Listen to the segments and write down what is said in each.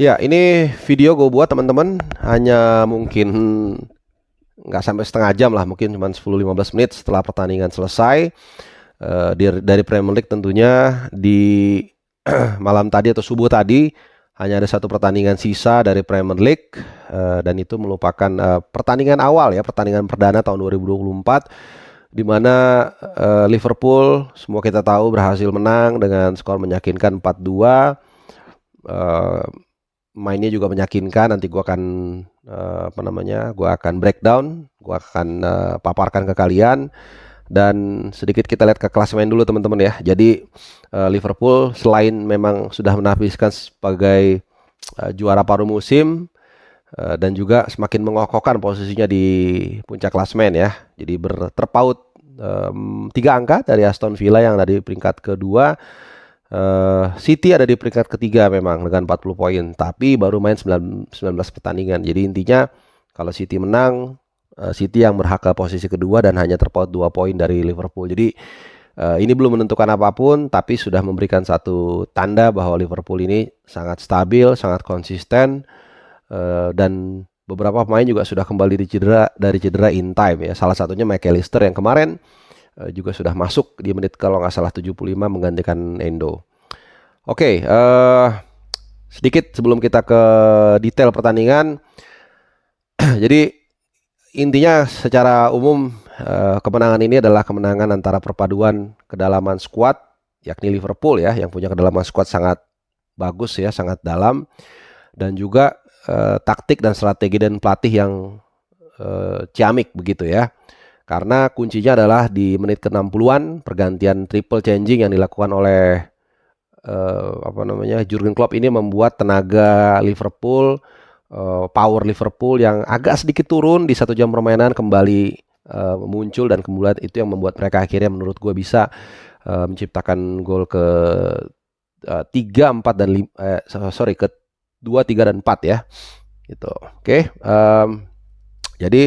Ya, ini video gue buat teman-teman hanya mungkin nggak sampai setengah jam lah, mungkin cuma 10-15 menit setelah pertandingan selesai. Dari Premier League tentunya di malam tadi atau subuh tadi hanya ada satu pertandingan sisa dari Premier League, dan itu merupakan pertandingan awal ya, pertandingan perdana tahun 2024 di mana Liverpool semua kita tahu berhasil menang dengan skor meyakinkan 4-2. Eh, Mainnya juga meyakinkan. Nanti gua akan gua akan breakdown, gua akan paparkan ke kalian. Dan sedikit kita lihat ke klasemen dulu teman-teman ya. Jadi Liverpool selain memang sudah menafiskan sebagai juara paruh musim, dan juga semakin mengokohkan posisinya di puncak klasemen ya. Jadi terpaut 3 angka dari Aston Villa yang ada di peringkat kedua. City ada di peringkat ketiga memang dengan 40 poin, tapi baru main 19 pertandingan. Jadi intinya kalau City menang, City yang berhak ke posisi kedua dan hanya terpaut 2 poin dari Liverpool. Jadi ini belum menentukan apapun, tapi sudah memberikan satu tanda bahwa Liverpool ini sangat stabil, sangat konsisten, dan beberapa pemain juga sudah kembali dari cedera in time ya. Salah satunya McAllister yang kemarin juga sudah masuk di menit kalau nggak salah 75 menggantikan Endo. Oke, sedikit sebelum kita ke detail pertandingan. Jadi intinya secara umum kemenangan ini adalah kemenangan antara perpaduan kedalaman skuad, yakni Liverpool ya, yang punya kedalaman skuad sangat bagus ya, sangat dalam, dan juga taktik dan strategi dan pelatih yang ciamik begitu ya. Karena kuncinya adalah di menit ke-60-an pergantian triple changing yang dilakukan oleh Jurgen Klopp ini membuat tenaga Liverpool, power Liverpool yang agak sedikit turun di 1 jam permainan kembali muncul, dan kemudian itu yang membuat mereka akhirnya menurut gue bisa menciptakan gol ke 3, 4 dan ke 2, 3 dan 4 ya. Gitu. Oke. Jadi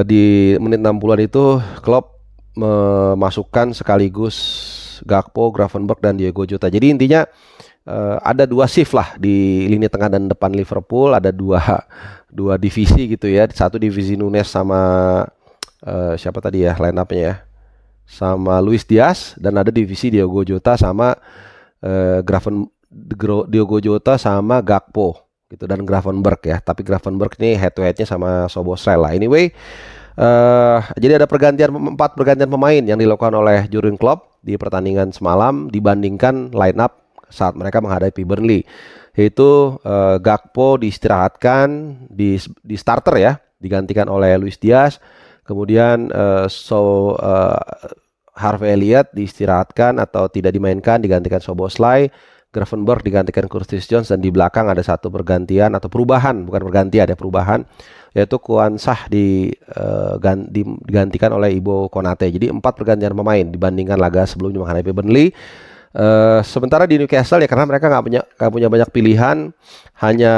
di menit 60-an itu Klopp memasukkan sekaligus Gakpo, Gravenberch dan Diego Jota. Jadi intinya ada 2 shift lah di lini tengah dan depan Liverpool. Ada dua divisi gitu ya. Satu divisi Nunes sama siapa tadi ya line up-nya ya, sama Luis Diaz, dan ada divisi Diego Jota sama Diogo Jota sama Gakpo gitu, dan Gravenberch ya. Tapi Gravenberch ini head to headnya sama Szoboszlai lah. Anyway, jadi ada 4 pergantian pemain yang dilakukan oleh Jurgen Klopp di pertandingan semalam dibandingkan line up saat mereka menghadapi Burnley. Yaitu Gakpo diistirahatkan di starter ya, digantikan oleh Luis Diaz. Kemudian Harvey Elliott diistirahatkan atau tidak dimainkan, digantikan Szoboszlai. Gravenberch digantikan Curtis Jones, dan di belakang ada satu pergantian atau perubahan, bukan pergantian, ada perubahan, yaitu Quansah digantikan oleh Ibo Konate. Jadi 4 pergantian pemain dibandingkan laga sebelumnya menghadapi Burnley. Sementara di Newcastle ya, karena mereka nggak punya banyak pilihan, hanya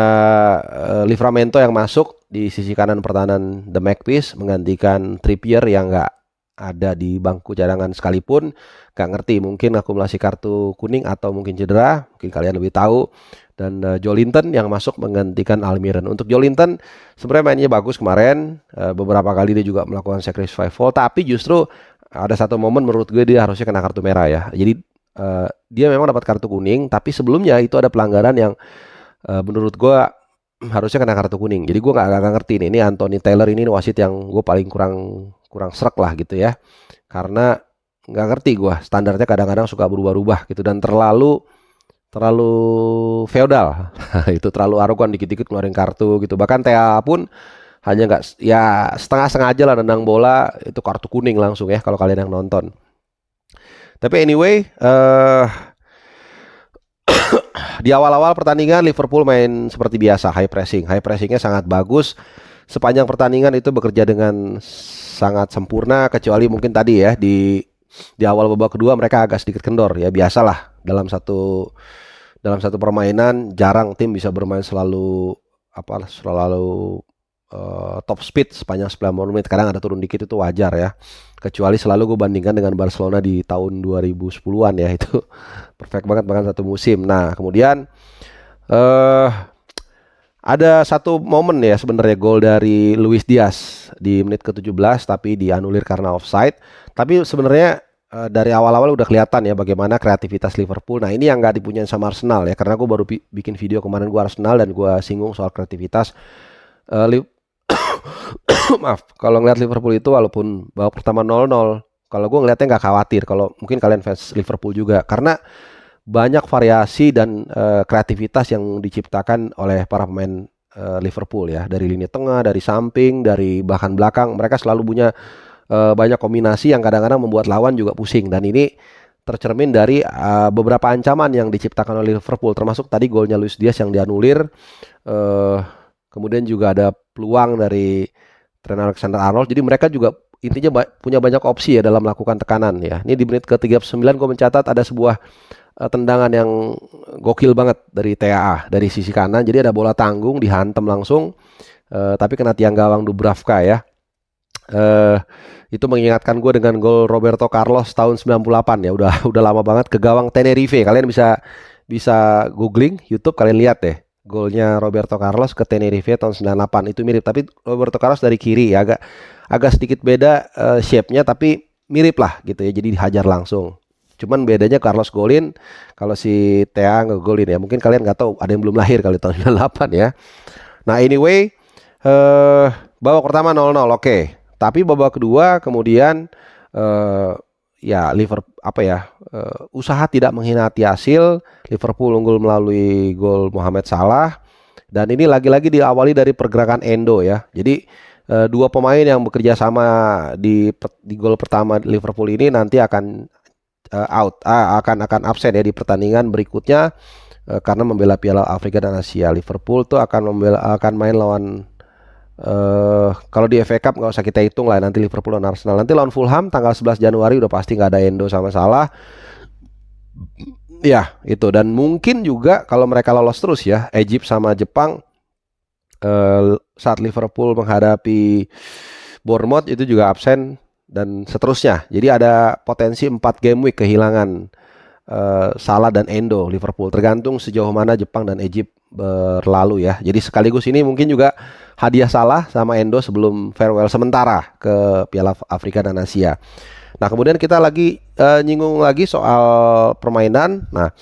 Livramento yang masuk di sisi kanan pertahanan The Magpies menggantikan Trippier yang nggak ada di bangku cadangan sekalipun. Gak ngerti, mungkin akumulasi kartu kuning atau mungkin cedera, mungkin kalian lebih tahu. Dan Joelinton yang masuk menggantikan Almiron. Untuk Joelinton sebenarnya mainnya bagus kemarin, beberapa kali dia juga melakukan sacrifice foul, tapi justru ada satu momen menurut gue dia harusnya kena kartu merah ya. Jadi dia memang dapat kartu kuning, tapi sebelumnya itu ada pelanggaran yang menurut gue harusnya kena kartu kuning. Jadi gue gak ngerti nih, ini Anthony Taylor ini wasit yang gue paling kurang srek lah gitu ya, karena nggak ngerti gue, standarnya kadang-kadang suka berubah-ubah gitu, dan terlalu feodal. Itu terlalu arogan, dikit-dikit ngeluarin kartu gitu. Bahkan TA pun hanya nggak ya setengah-setengah aja lah, nendang bola itu kartu kuning langsung ya kalau kalian yang nonton. Tapi anyway, di awal-awal pertandingan Liverpool main seperti biasa, high pressingnya sangat bagus. Sepanjang pertandingan itu bekerja dengan sangat sempurna, kecuali mungkin tadi ya di awal babak kedua mereka agak sedikit kendor ya. Biasalah dalam satu permainan jarang tim bisa bermain selalu top speed sepanjang 90 menit. Kadang ada turun dikit, itu wajar ya. Kecuali selalu gue bandingkan dengan Barcelona di tahun 2010-an ya, itu perfect banget bahkan satu musim. Nah, kemudian eh ada satu momen ya sebenarnya, gol dari Luis Diaz di menit ke-17 tapi dianulir karena offside. Tapi sebenarnya dari awal-awal udah kelihatan ya bagaimana kreativitas Liverpool. Nah, ini yang nggak dipunyain sama Arsenal ya, karena gue baru bikin video kemarin gue Arsenal dan gue singgung soal kreativitas. Eh, Li- Maaf, kalau ngeliat Liverpool itu walaupun babak pertama 0-0, kalau gue ngeliatnya nggak khawatir. Kalau mungkin kalian fans Liverpool juga, karena banyak variasi dan kreativitas yang diciptakan oleh para pemain Liverpool ya, dari lini tengah, dari samping, dari bahkan belakang. Mereka selalu punya banyak kombinasi yang kadang-kadang membuat lawan juga pusing, dan ini tercermin dari beberapa ancaman yang diciptakan oleh Liverpool, termasuk tadi golnya Luis Diaz yang dianulir. eh, Kemudian juga ada peluang dari Trent Alexander-Arnold. Jadi mereka juga intinya punya banyak opsi ya dalam melakukan tekanan ya. Ini di menit ke-39 gue mencatat ada sebuah tendangan yang gokil banget dari TAA dari sisi kanan. Jadi ada bola tanggung dihantam langsung, tapi kena tiang gawang Dubravka ya. eh itu mengingatkan gue dengan gol Roberto Carlos tahun 98 ya, udah lama banget, ke gawang Tenerife. Kalian bisa bisa googling YouTube, kalian lihat deh golnya Roberto Carlos ke Tenerife tahun 98. Itu mirip, tapi Roberto Carlos dari kiri ya, agak agak sedikit beda shape-nya, tapi mirip lah gitu ya, jadi dihajar langsung. Cuman bedanya Carlos golin, kalau si Thea ngegolin ya. Mungkin kalian nggak tahu, ada yang belum lahir kali tahun 98 ya. Nah, anyway, eh babak pertama 0-0, oke. Tapi babak kedua kemudian eh ya Liverpool apa ya? Usaha tidak mengkhianati hasil. Liverpool unggul melalui gol Mohamed Salah, dan ini lagi-lagi diawali dari pergerakan Endo ya. Jadi dua pemain yang bekerja sama di gol pertama Liverpool ini nanti akan akan absen ya di pertandingan berikutnya, karena membela Piala Afrika dan Asia. Liverpool tuh akan main lawan kalau di FA Cup nggak usah kita hitung lah, nanti Liverpool dan Arsenal. Nanti lawan Fulham tanggal 11 Januari udah pasti nggak ada Endo sama Salah. Ya, itu. Dan mungkin juga kalau mereka lolos terus ya, Egypt sama Jepang, saat Liverpool menghadapi Bournemouth itu juga absen dan seterusnya. Jadi ada potensi 4 game week kehilangan Salah dan Endo Liverpool, tergantung sejauh mana Jepang dan Egypt berlalu ya. Jadi sekaligus ini mungkin juga hadiah Salah sama Endo sebelum farewell sementara ke Piala Afrika dan Asia. Nah, kemudian kita lagi nyinggung lagi soal permainan. Nah,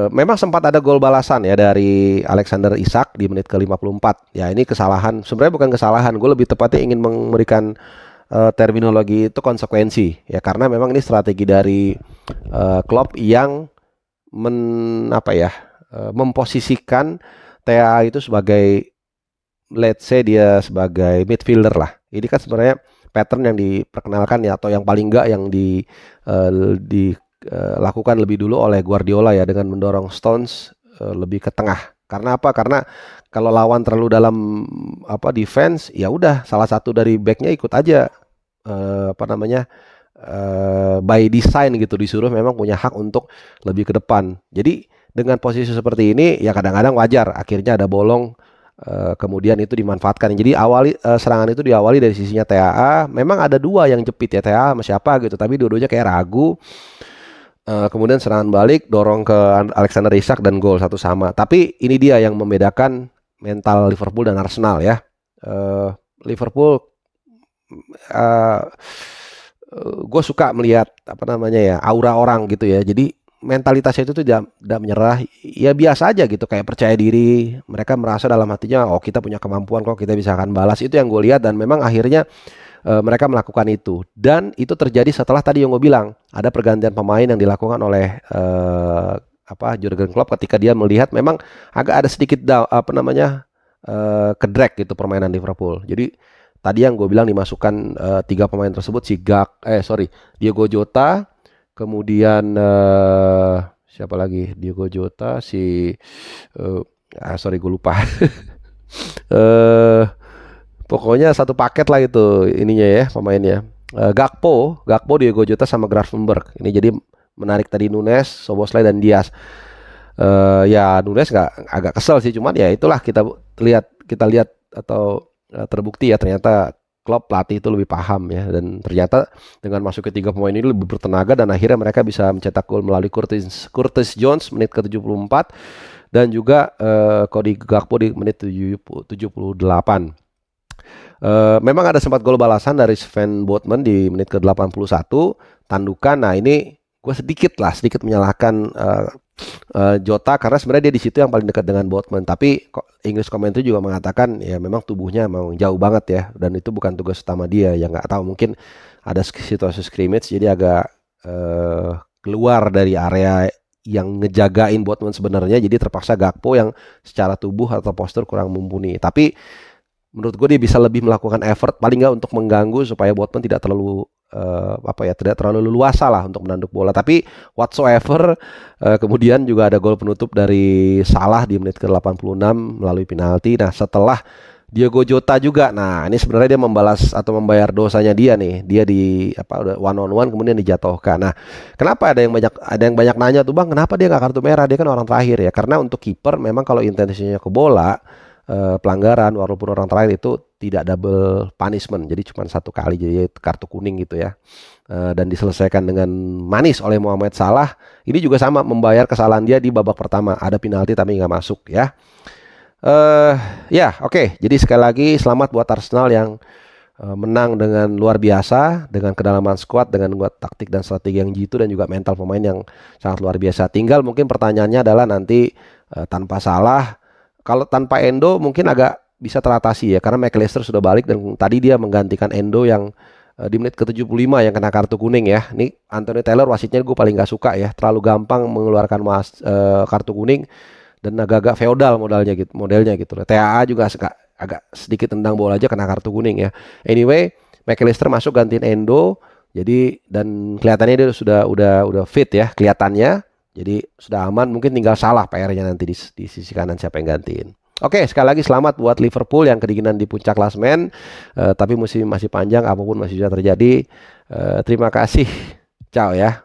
memang sempat ada gol balasan ya dari Alexander Isak di menit ke-54. Ya, ini kesalahan. Sebenarnya bukan kesalahan, gue lebih tepatnya ingin memberikan terminologi itu konsekuensi ya, karena memang ini strategi dari Klopp yang memposisikan TAA itu sebagai, let's say dia sebagai midfielder lah. Ini kan sebenarnya pattern yang diperkenalkan ya, atau yang paling enggak yang dilakukan lebih dulu oleh Guardiola ya, dengan mendorong Stones lebih ke tengah. Karena apa? Karena kalau lawan terlalu dalam defense, ya udah salah satu dari backnya ikut aja by design gitu, disuruh memang punya hak untuk lebih ke depan. Jadi dengan posisi seperti ini ya kadang-kadang wajar akhirnya ada bolong, kemudian itu dimanfaatkan. Jadi serangan itu diawali dari sisinya TAA. Memang ada dua yang jepit ya, TAA sama siapa gitu, tapi dua-duanya kayak ragu. Kemudian serangan balik, dorong ke Alexander Isak dan gol 1-1. Tapi ini dia yang membedakan mental Liverpool dan Arsenal ya. Liverpool, gue suka melihat aura orang gitu ya. Jadi mentalitasnya itu tuh tidak menyerah, ya biasa aja gitu, kayak percaya diri. Mereka merasa dalam hatinya, oh kita punya kemampuan kok, kita bisa akan balas. Itu yang gue lihat, dan memang akhirnya mereka melakukan itu. Dan itu terjadi setelah tadi yang gue bilang, ada pergantian pemain yang dilakukan oleh Jurgen Klopp ketika dia melihat memang agak ada sedikit kedrag gitu permainan Liverpool. Jadi tadi yang gue bilang dimasukkan 3 pemain tersebut, Diogo Jota, kemudian siapa lagi? Diogo Jota, gue lupa. Pokoknya satu paket lah itu ininya ya pemainnya. Gakpo, Diogo Jota sama Gravenberch. Ini jadi menarik tadi Nunes, Szoboszlai dan Diaz. Ya Nunes agak kesel sih, cuman ya itulah kita lihat atau terbukti ya ternyata Klopp pelatih itu lebih paham ya, dan ternyata dengan masuk ke 3 pemain ini lebih bertenaga dan akhirnya mereka bisa mencetak gol melalui Curtis Jones menit ke 74 dan juga Cody Gakpo di menit 78. Memang ada sempat gol balasan dari Sven Botman di menit ke 81 tandukan. Nah ini gue sedikit menyalahkan Jota karena sebenarnya dia di situ yang paling dekat dengan Botman, tapi English Commentary juga mengatakan ya memang tubuhnya memang jauh banget ya, dan itu bukan tugas utama dia. Ya nggak tahu, mungkin ada situasi scrimmage jadi agak keluar dari area yang ngejagain Botman sebenarnya, jadi terpaksa Gakpo yang secara tubuh atau postur kurang mumpuni. Tapi menurut gue dia bisa lebih melakukan effort paling nggak untuk mengganggu supaya Botman tidak terlalu tidak terlalu leluasa lah untuk menanduk bola. Tapi whatsoever kemudian juga ada gol penutup dari Salah di menit ke 86 melalui penalti. Nah setelah Diogo Jota juga, nah ini sebenarnya dia membalas atau membayar dosanya dia nih. Dia di udah one on one kemudian dijatuhkan. Nah kenapa ada yang banyak nanya tuh, bang kenapa dia nggak kartu merah, dia kan orang terakhir ya. Karena untuk kiper memang kalau intensinya ke bola pelanggaran walaupun orang terakhir itu tidak double punishment, jadi cuma 1 kali, jadi kartu kuning gitu ya, dan diselesaikan dengan manis oleh Mohamed Salah. Ini juga sama, membayar kesalahan dia di babak pertama, ada penalti tapi nggak masuk ya. Oke. Jadi sekali lagi selamat buat Arsenal yang menang dengan luar biasa, dengan kedalaman squad, dengan taktik dan strategi yang jitu, dan juga mental pemain yang sangat luar biasa. Tinggal mungkin pertanyaannya adalah nanti tanpa Salah, kalau tanpa Endo mungkin agak bisa teratasi ya, karena McAllister sudah balik dan tadi dia menggantikan Endo yang di menit ke 75 yang kena kartu kuning ya. Ini Anthony Taylor wasitnya gue paling gak suka ya, terlalu gampang mengeluarkan kartu kuning dan agak-agak feodal modelnya gitu. TAA juga agak sedikit tendang bola aja kena kartu kuning ya. Anyway, McAllister masuk gantiin Endo, jadi dan kelihatannya dia udah fit ya kelihatannya. Jadi sudah aman, mungkin tinggal Salah PR-nya nanti di sisi kanan siapa yang gantiin. Oke, sekali lagi selamat buat Liverpool yang kedinginan di puncak klasemen. Tapi musim masih panjang, apapun masih bisa terjadi. Terima kasih. Ciao ya.